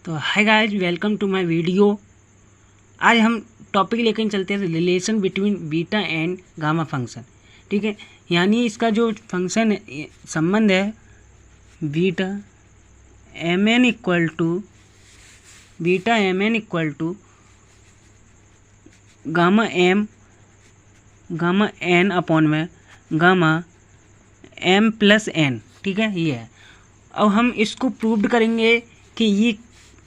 तो hi guys, welcome to my video. आज हम टॉपिक लेकर चलते हैं relation between beta and gamma function. ठीक है, यानी इसका जो फंक्शन है, संबंध है beta M N equal to gamma N upon में गामा एम प्लस एन। ठीक है, ये है। अब हम इसको प्रूव करेंगे कि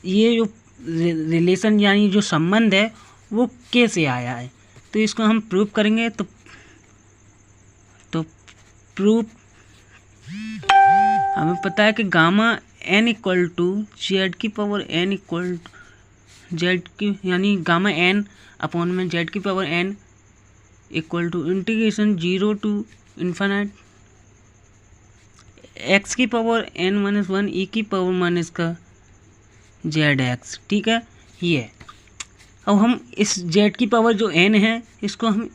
ये जो रिलेशन यानी जो संबंध है वो कैसे आया है। तो इसको हम प्रूव करेंगे। तो प्रूफ हमें पता है कि gamma N equal to Z की पावर एन इक्वल जेड की, यानी गामा एन अपॉन में जेड की power N equal to integration 0 to infinite x की पावर एन माइनस 1 ई की पावर माइनस का जेड एक्स। ठीक है, ये। अब हम इस जेड की पावर जो एन है इसको हम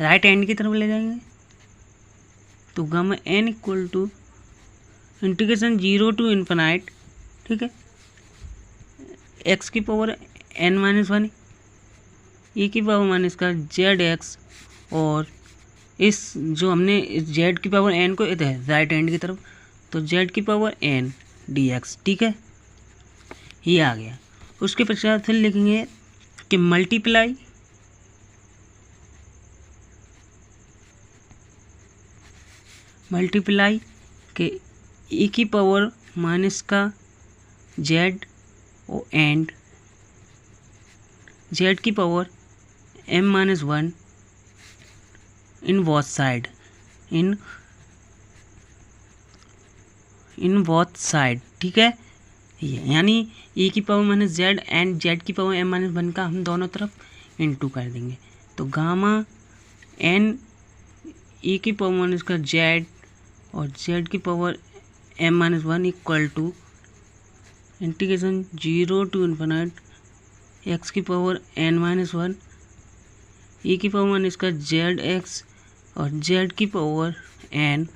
राइट हैंड की तरफ ले जाएंगे। तो gamma N equal to integration 0 to infinite, ठीक है, एक्स की पावर एन माइनस 1 ई की पावर माइनस का जेड एक्स, और इस जो हमने इस जेड की पावर एन को इधर राइट हैंड की तरफ, तो जेड की पावर एन डी एक्स। ठीक है, ये आ गया। उसके पश्चात फिर लिखेंगे कि मल्टीप्लाई के ई की पावर माइनस का जेड एंड जेड की power M minus 1 in both side in both side. ठीक है, ये यानी ई की power minus Z and Z की पावर एम माइनस 1 का हम दोनों तरफ इनटू कर देंगे। तो गामा एन ई की पावर माइनस का जेड और जेड की power M minus 1 equal to integration 0 to infinite x की पावर एन माइनस 1 ई की पावर माइनस का जेड एक्स और जेड की पावर एन,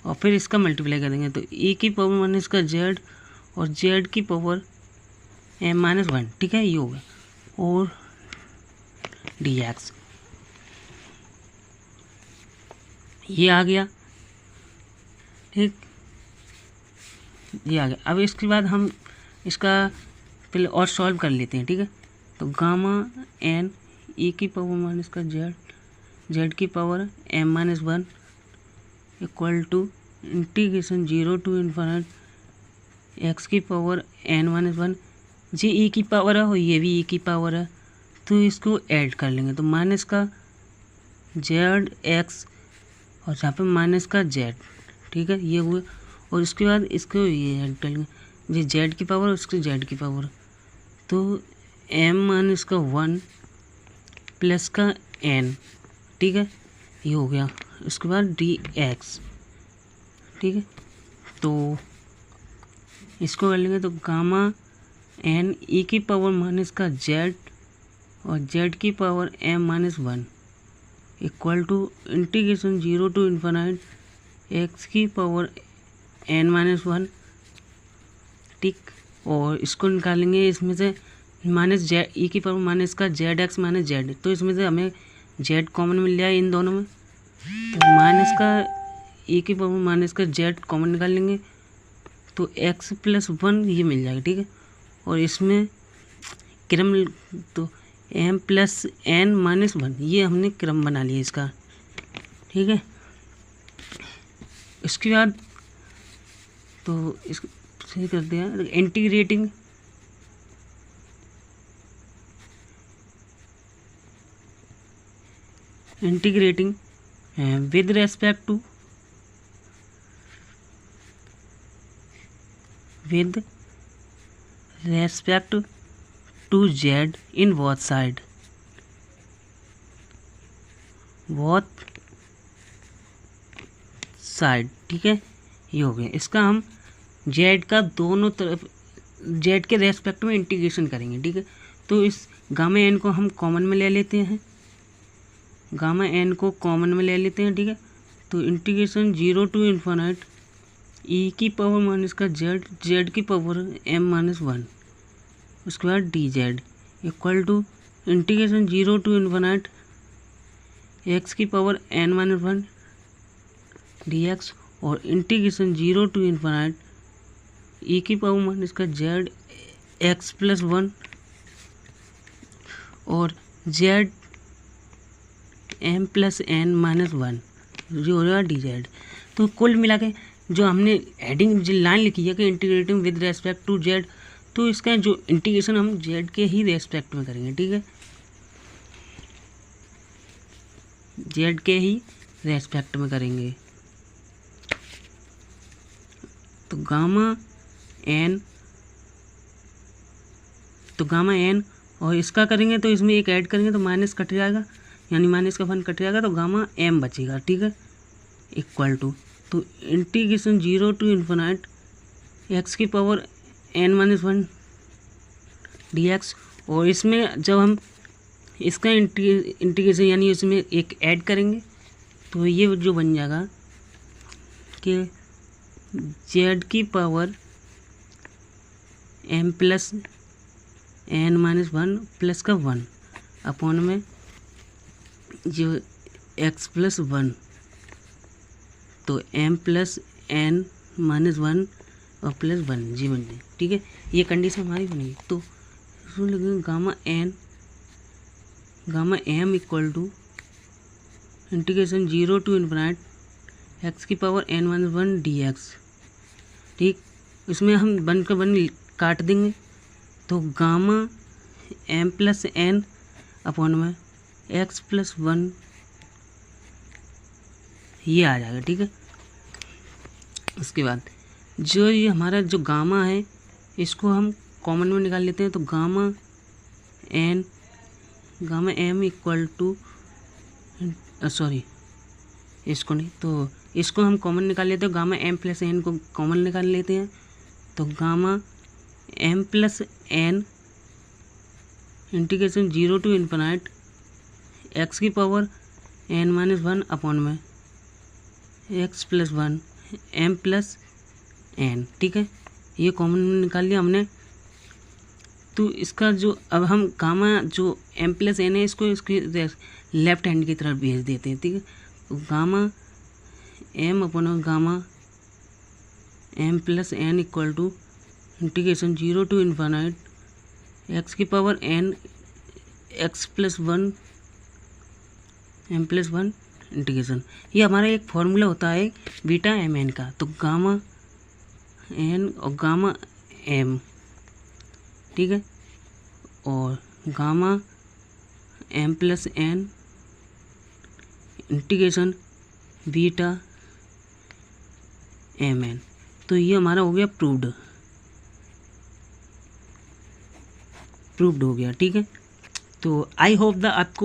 और फिर इसका मल्टीप्लाई कर देंगे। तो ई की पावर माइनस का जेड और जेड की पावर एम माइनस 1। ठीक है, ये हो गया। और डी एक्स ये आ गया। ठीक, ये आ गया। अब इसके बाद हम इसका पहले और सॉल्व कर लेते हैं। ठीक है, तो गामा एन ई की पावर माइनस का जेड जेड की power M minus 1 equal to integration 0 to infinite x की पावर एन माइनस 1। जी ई की पावर है और ये भी ई की पावर है, तो इसको ऐड कर लेंगे। तो माइनस का जेड एक्स और यहाँ पे माइनस का जेड। ठीक है, ये हुए। और उसके बाद इसको ये ऐड कर लेंगे, जी जेड की पावर और उसके जेड की पावर। तो एम माइनस का 1 प्लस का एन। ठीक है, ये हो गया। उसके बाद डी एक्स। ठीक है, तो इसको कर लेंगे। तो गामा एन ई की पावर माइनस का जेड और जेड की power M minus 1 equal to integration 0 to infinite x की पावर एन माइनस 1। ठीक, और इसको निकालेंगे इसमें से माइनस जेड ई की पावर माइनस का जेड एक्स माइनस जेड। तो इसमें से हमें जेड कॉमन मिल जाए इन दोनों में। तो माइनस का ई की पावर माइनस का जेड कॉमन निकाल लेंगे, तो एक्स प्लस 1 ये मिल जाएगा। ठीक है, और इसमें क्रम, तो एम प्लस एन माइनस 1 ये हमने क्रम बना लिया इसका। ठीक है, इसके बाद तो इसको सही करते हैं। Integrating with respect to Z in both side ठीक है, ये हो गया। इसका हम जेड का दोनों तरफ जेड के रेस्पेक्ट में इंटीग्रेशन करेंगे। ठीक है, तो इस गामा एन को हम कॉमन में ले लेते हैं। ठीक है, तो इंटीग्रेशन 0 टू इन्फिनिट ई की पावर माइनस का जेड, जेड की पावर एम माइनस वन, उसके बाद d z equal to integration 0 to infinite x की power N minus one D x और इंटीग्रेशन 0 to इन्फिनिट ई की पावर माइनस का Z x plus one और z m plus N minus one जो हो रहा डी जेड। तो कुल मिला के जो हमने हेडिंग जो लाइन लिखी है कि integrating with respect to Z, तो इसका जो इंटीग्रेशन हम जेड के ही रेस्पेक्ट में करेंगे, ठीक है, जेड के ही रेस्पेक्ट में करेंगे। तो गामा एन और इसका करेंगे तो इसमें एक ऐड करेंगे तो माइनस कट जाएगा, यानी माइनस का 1 कट जाएगा तो गामा एम बचेगा, ठीक है, इक्वल टू तो इंटीग्रेशन 0 to इन्फिनिट एक्स की power N minus one D x और इसमें जब हम इसका इंटीग्रेशन यानी इसमें एक ऐड करेंगे तो ये जो बन जाएगा कि जेड की power M plus N minus one plus का 1 अपॉन में जो एक्स प्लस वन, तो M plus N minus one और प्लस 1 जी बन जाए, ठीक है, ये कंडीशन हमारी बनेगी। तो इसमें लिखेंगे gamma m equal to integration 0 to infinite x की power N minus one D x, ठीक, इसमें हम 1 का 1 काट देंगे तो gamma M plus n upon में एक्स प्लस वन ये आ जाएगा, ठीक है। उसके बाद जो ये हमारा जो गामा है इसको हम कॉमन में निकाल लेते हैं, तो gamma m equal to sorry इसको नहीं, तो इसको हम कॉमन निकाल लेते हैं, गामा एम प्लस एन को कॉमन निकाल लेते हैं, तो gamma M plus N integration 0 to infinite x की power N minus one upon में x plus one m plus N, ठीक है, ये कॉमन निकाल लिया हमने। तो इसका जो अब हम गामा जो एम प्लस एन है इसको इसकी लेफ्ट हैंड की तरफ भेज देते हैं, ठीक है, तो gamma m upon gamma M plus n equal to integration 0 to infinite x की power n x plus one m plus one integration, ये हमारा एक फॉर्मूला होता है बीटा एम एन का, तो गामा एन और गामा एम, ठीक है, और gamma M plus N integration beta M N, तो ये हमारा हो गया प्रूव्ड हो गया, ठीक है। तो आई होप द आपको